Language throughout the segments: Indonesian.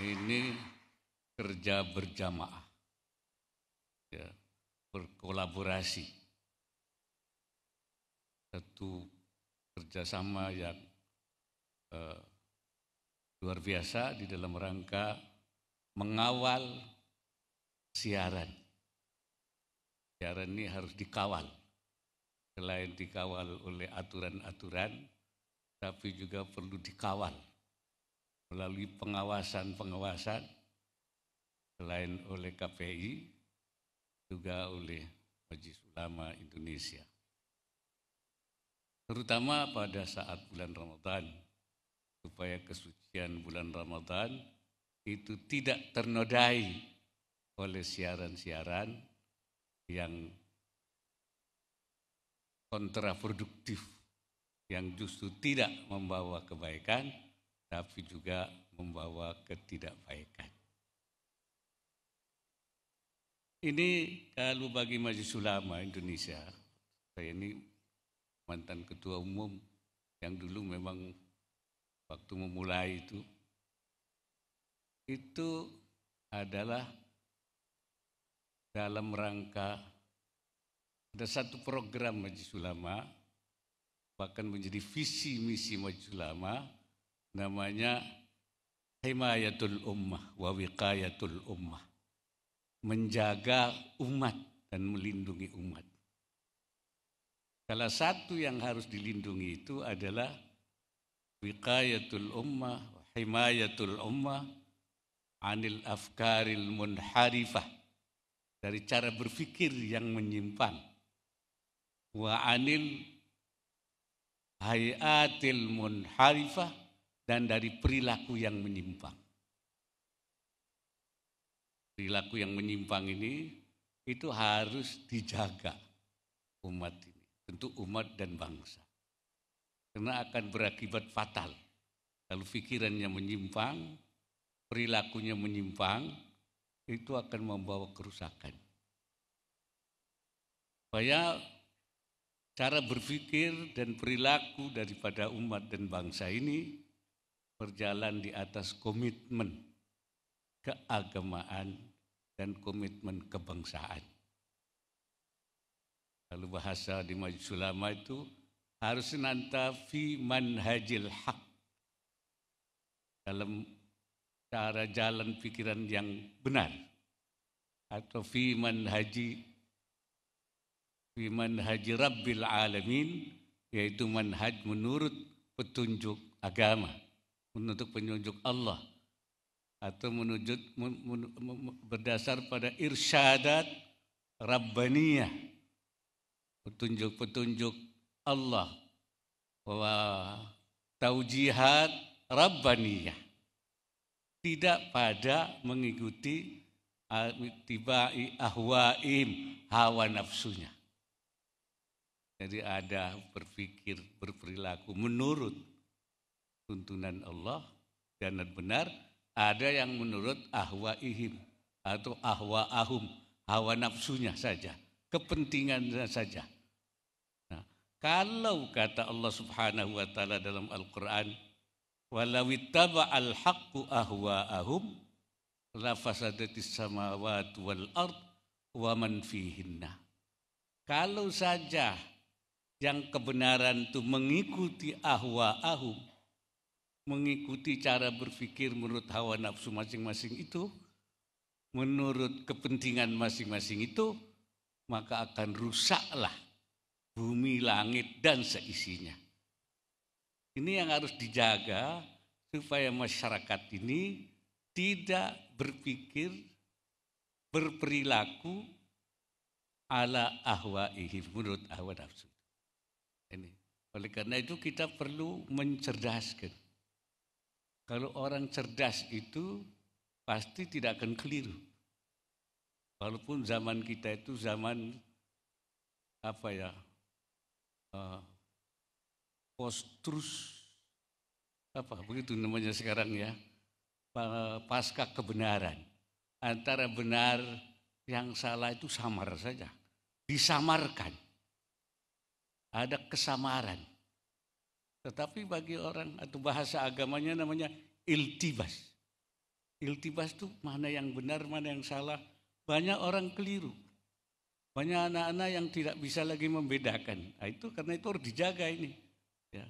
ini kerja berjamaah, ya, berkolaborasi, satu kerjasama yang luar biasa di dalam rangka mengawal siaran. Siaran ini harus dikawal, selain dikawal oleh aturan-aturan, tapi juga perlu dikawal melalui pengawasan-pengawasan, selain oleh KPI, juga oleh Majelis Ulama Indonesia. Terutama pada saat bulan Ramadan, supaya kesucian bulan Ramadan itu tidak ternodai oleh siaran-siaran yang kontraproduktif, yang justru tidak membawa kebaikan, tapi juga membawa ketidakbaikan. Ini kalau bagi Majelis Ulama Indonesia, saya ini mantan ketua umum yang dulu memang waktu memulai itu adalah dalam rangka ada satu program Majelis Ulama, bahkan menjadi visi misi Majelis Ulama, namanya Himayatul Ummah wa Wiqayatul Ummah, menjaga umat dan melindungi umat. Salah satu yang harus dilindungi itu adalah Wiqayatul Ummah, Himayatul Ummah anil afkaril munharifah, dari cara berpikir yang menyimpang, wa anil hayatil munharifah, dan dari perilaku yang menyimpang. Perilaku yang menyimpang ini itu harus dijaga umat ini, tentu umat dan bangsa. Karena akan berakibat fatal kalau pikirannya menyimpang, perilakunya menyimpang, itu akan membawa kerusakan. Supaya cara berpikir dan perilaku daripada umat dan bangsa ini berjalan di atas komitmen keagamaan dan komitmen kebangsaan. Kalau bahasa di Majelis Ulama itu harus nanta fi manhajil haq, dalam cara jalan pikiran yang benar, atau fi manhaji Rabbil Alamin, yaitu manhaj menurut petunjuk agama, menurut petunjuk Allah, atau berdasar pada irsyadat Rabbaniyah, petunjuk-petunjuk Allah, wa taujihat Rabbaniyah, tidak pada mengikuti tibai ahwaim, hawa nafsunya. Jadi ada berpikir, berperilaku menurut tuntunan Allah dan benar, ada yang menurut ahwaihim atau ahwaahum, hawa nafsunya saja, kepentingannya saja. Nah, kalau kata Allah Subhanahu wa taala dalam Al-Qur'an, walau ittaba'al haqqu ahwaahum la fasadatis samawati wal ard wa man fihinna. Kalau saja yang kebenaran itu mengikuti ahwaahum, mengikuti cara berpikir menurut hawa nafsu masing-masing itu, menurut kepentingan masing-masing itu, maka akan rusaklah bumi, langit, dan seisinya. Ini yang harus dijaga supaya masyarakat ini tidak berpikir, berperilaku ala ahwaihim, menurut hawa nafsu. Ini. Oleh karena itu kita perlu mencerdaskan. Kalau orang cerdas itu pasti tidak akan keliru. Walaupun zaman kita itu zaman post-truth, begitu namanya sekarang ya, pasca kebenaran. Antara benar yang salah itu samar saja, disamarkan. Ada kesamaran. Tetapi bagi orang atau bahasa agamanya namanya iltibas. iltibas itu mana yang benar, mana yang salah. Banyak orang keliru. Banyak anak-anak yang tidak bisa lagi membedakan. Nah, itu karena itu harus dijaga ini. Ya.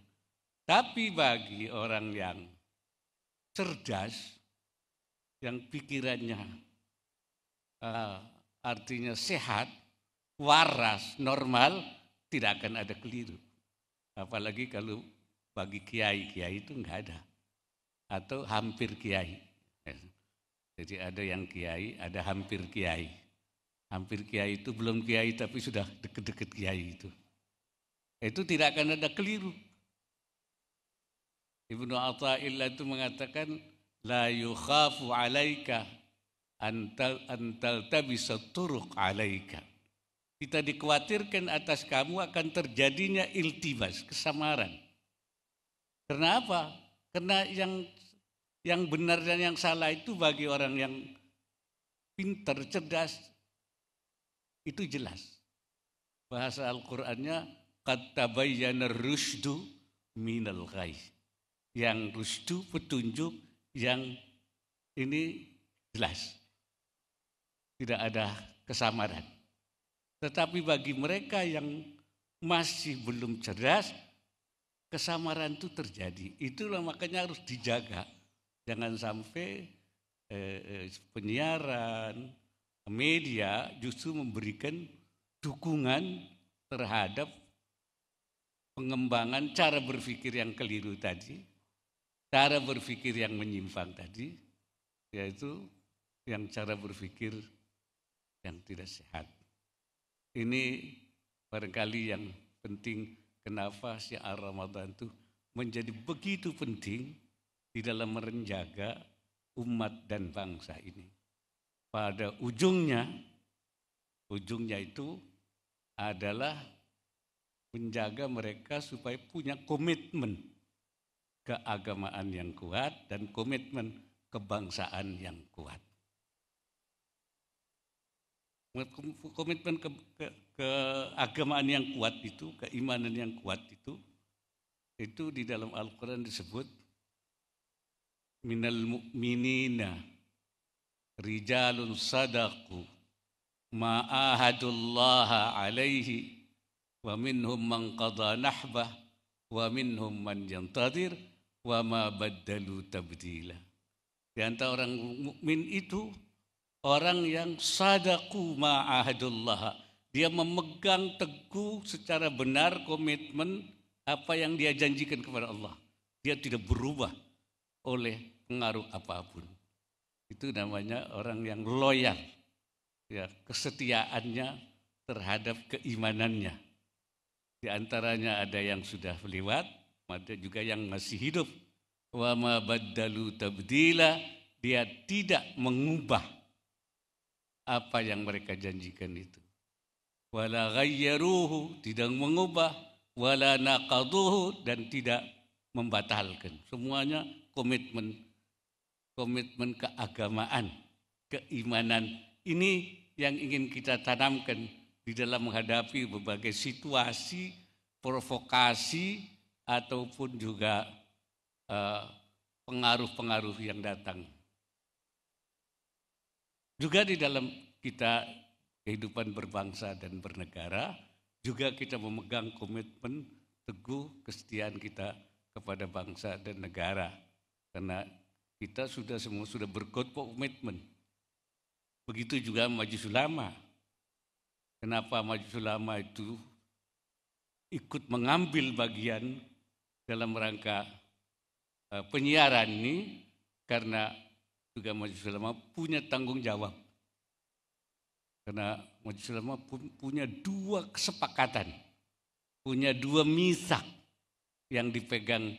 Tapi bagi orang yang cerdas, yang pikirannya artinya sehat, waras, normal, tidak akan ada keliru. Apalagi kalau bagi kiai itu enggak ada. Atau hampir kiai. Jadi ada yang kiai, ada hampir kiai. Hampir kiai itu belum kiai tapi sudah deket-deket kiai itu. Itu tidak akan ada keliru. Ibnu Athaillah itu mengatakan la yukhafu alaika antal tabisa turuq alaika. Kita dikhawatirkan atas kamu akan terjadinya iltibas, kesamaran. Kenapa? Karena yang benar dan yang salah itu bagi orang yang pintar, cerdas, itu jelas. Bahasa Al-Qur'annya qad tabayyana rusydu minal ghayy. Yang rusdu, petunjuk, yang ini jelas. Tidak ada kesamaran. Tetapi bagi mereka yang masih belum cerdas, kesamaran itu terjadi. Itulah makanya harus dijaga. Jangan sampai penyiaran, media justru memberikan dukungan terhadap pengembangan cara berpikir yang keliru tadi, cara berpikir yang menyimpang tadi, yaitu yang cara berpikir yang tidak sehat. Ini barangkali yang penting kenapa syiar Ramadan itu menjadi begitu penting di dalam menjaga umat dan bangsa ini. Pada ujungnya itu adalah menjaga mereka supaya punya komitmen keagamaan yang kuat dan komitmen kebangsaan yang kuat. Komitmen keagamaan yang kuat itu, keimanan yang kuat itu di dalam Al-Quran disebut minal mu'minina rijalun sadaqu ma'ahadullaha alaihi wa minhum man qada nahbah wa minhum man yantadir wa ma baddalu tabdila. Di antara orang mukmin itu orang yang sadaqu ma'ahadullah. Dia memegang teguh secara benar komitmen apa yang dia janjikan kepada Allah. Dia tidak berubah oleh pengaruh apapun. Itu namanya orang yang loyal. Ya, kesetiaannya terhadap keimanannya. Di antaranya ada yang sudah lewat, ada juga yang masih hidup. Wa ma baddalu tabdila, dia tidak mengubah apa yang mereka janjikan itu. Wala ghayyaruhu, tidak mengubah, wala naqaduhu, dan tidak membatalkan. Semuanya komitmen keagamaan, keimanan. Ini yang ingin kita tanamkan di dalam menghadapi berbagai situasi, provokasi, ataupun juga pengaruh-pengaruh yang datang. Juga di dalam kita kehidupan berbangsa dan bernegara, juga kita memegang komitmen teguh kesetiaan kita kepada bangsa dan negara. Karena kita semua sudah berkomitmen. Begitu juga Majelis Ulama. Kenapa Majelis Ulama itu ikut mengambil bagian dalam rangka penyiaran ini? Karena juga Majelis Ulama punya tanggung jawab. Karena Majelis Ulama punya dua kesepakatan, punya dua mitsaq yang dipegang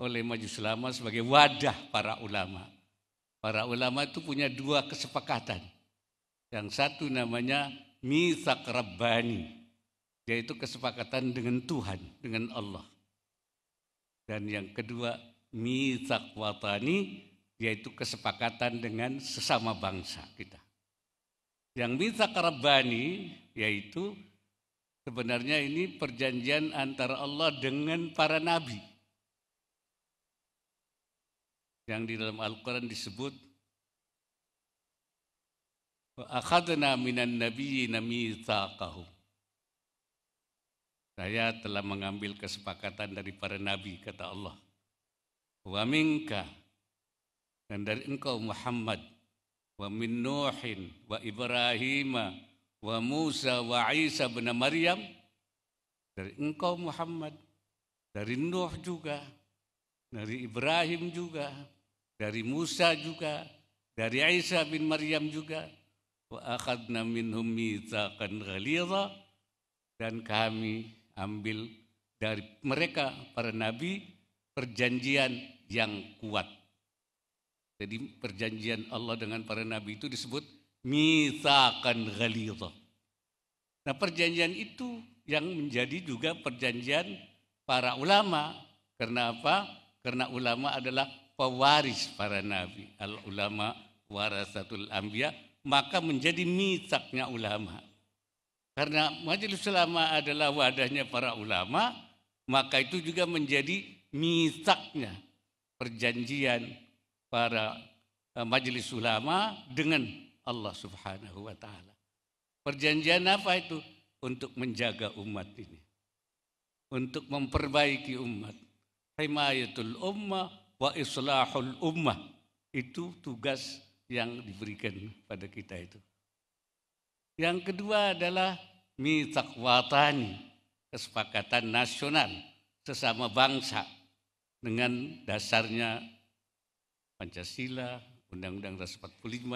oleh Majelis Ulama sebagai wadah para ulama. Para ulama itu punya dua kesepakatan. Yang satu namanya mitsaq rabbani, yaitu kesepakatan dengan Tuhan, dengan Allah. Dan yang kedua mitsaq watani, yaitu kesepakatan dengan sesama bangsa kita. Yang mitsaq rabbani yaitu sebenarnya ini perjanjian antara Allah dengan para nabi. yang di dalam Al-Quran disebut wa akhadna minan nabiyyina mitsaqahum. Saya telah mengambil kesepakatan dari para nabi, kata Allah. Wa minka, dan dari engkau Muhammad, wa min Nuhin wa Ibrahim wa Musa wa Isa bin Maryam, dari engkau Muhammad, dari Nuh juga, dari Ibrahim juga, dari Musa juga, dari Isa bin Maryam juga. Wa akhadna minhum mitsaqan ghalidha, dan kami ambil dari mereka para nabi perjanjian yang kuat. Jadi perjanjian Allah dengan para nabi itu disebut mitsaqan ghalidha. Nah, perjanjian itu yang menjadi juga perjanjian para ulama. Karena apa? Karena ulama adalah pewaris para nabi. Al ulama warasatul anbiya, maka menjadi mitsaqnya ulama. Karena majelis ulama adalah wadahnya para ulama, maka itu juga menjadi mitsaqnya perjanjian para majelis ulama dengan Allah Subhanahu wa taala. Perjanjian apa itu? Untuk menjaga umat ini, untuk memperbaiki umat. Himayatul ummah wa islahul ummah, itu tugas yang diberikan pada kita itu. Yang kedua adalah mitsaq watani, kesepakatan nasional sesama bangsa dengan dasarnya Pancasila, Undang-Undang Dasar 45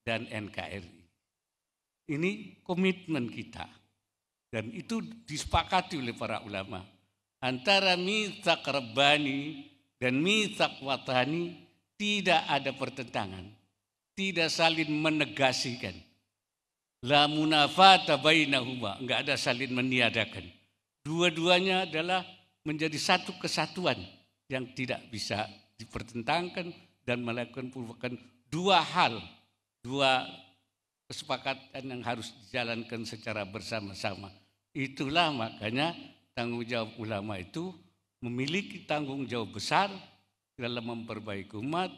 dan NKRI. Ini komitmen kita, dan itu disepakati oleh para ulama. Antara mitsaq rabbani dan mitsaq watani tidak ada pertentangan, tidak saling menegasikan. La munafata bainahuma, enggak ada saling meniadakan. Dua-duanya adalah menjadi satu kesatuan yang tidak bisa dipertentangkan dan melakukan dua hal, dua kesepakatan yang harus dijalankan secara bersama-sama. Itulah makanya tanggung jawab ulama itu memiliki tanggung jawab besar dalam memperbaiki umat,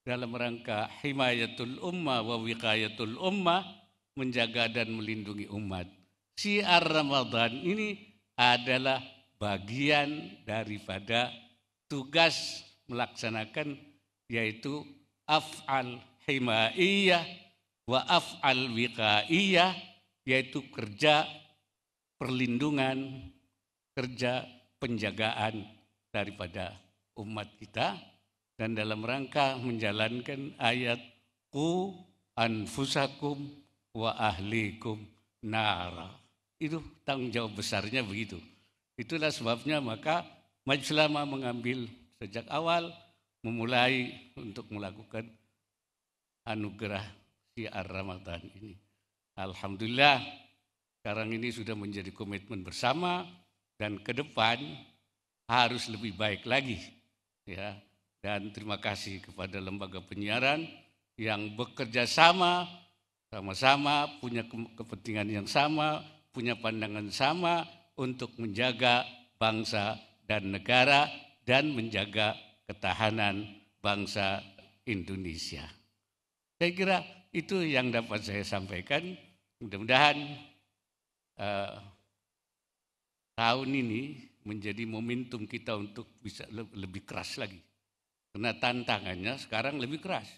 dalam rangka himayatul ummah wa wiqayatul ummah, menjaga dan melindungi umat. Syiar Ramadan ini adalah bagian daripada tugas melaksanakan, yaitu af'al himaiyah wa af'al wiqaiyah, yaitu kerja perlindungan, kerja penjagaan daripada umat kita, dan dalam rangka menjalankan ayat qu anfusakum wa ahlikum nara. Itu tanggung jawab besarnya begitu. Itulah sebabnya maka Majelis Ulama mengambil sejak awal memulai untuk melakukan anugerah syiar Ramadan ini. Alhamdulillah sekarang ini sudah menjadi komitmen bersama, dan ke depan harus lebih baik lagi, ya. Dan terima kasih kepada lembaga penyiaran yang bekerja sama punya kepentingan yang sama, punya pandangan sama untuk menjaga bangsa dan negara dan menjaga ketahanan bangsa Indonesia. Saya kira itu yang dapat saya sampaikan. Mudah-mudahan tahun ini menjadi momentum kita untuk bisa lebih keras lagi. Karena tantangannya sekarang lebih keras.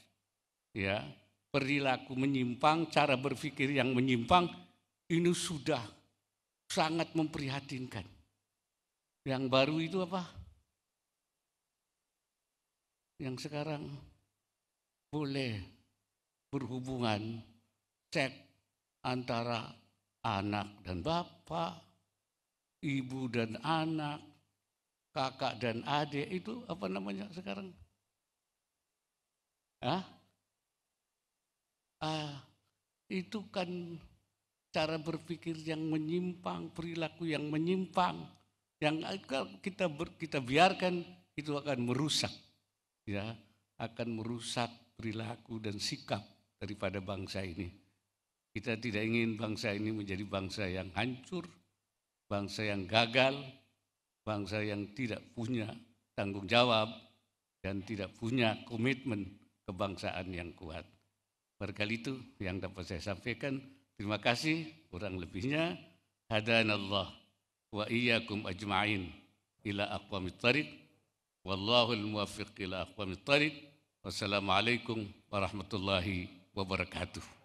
Ya. Perilaku menyimpang, cara berpikir yang menyimpang ini sudah sangat memprihatinkan. Yang baru itu apa? Yang sekarang boleh berhubungan seks antara anak dan bapak, ibu dan anak, kakak dan adik, itu apa namanya sekarang? Itu kan cara berpikir yang menyimpang, perilaku yang menyimpang, yang kita biarkan itu akan merusak, ya, akan merusak perilaku dan sikap daripada bangsa ini. Kita tidak ingin bangsa ini menjadi bangsa yang hancur, bangsa yang gagal, bangsa yang tidak punya tanggung jawab, dan tidak punya komitmen kebangsaan yang kuat. Barangkali itu yang dapat saya sampaikan. Terima kasih, kurang lebihnya hadanallah wa iyyakum ajma'in ila aqwamit thariq wallahul muwaffiq ila aqwamit thariq. Wassalamualaikum warahmatullahi wabarakatuh.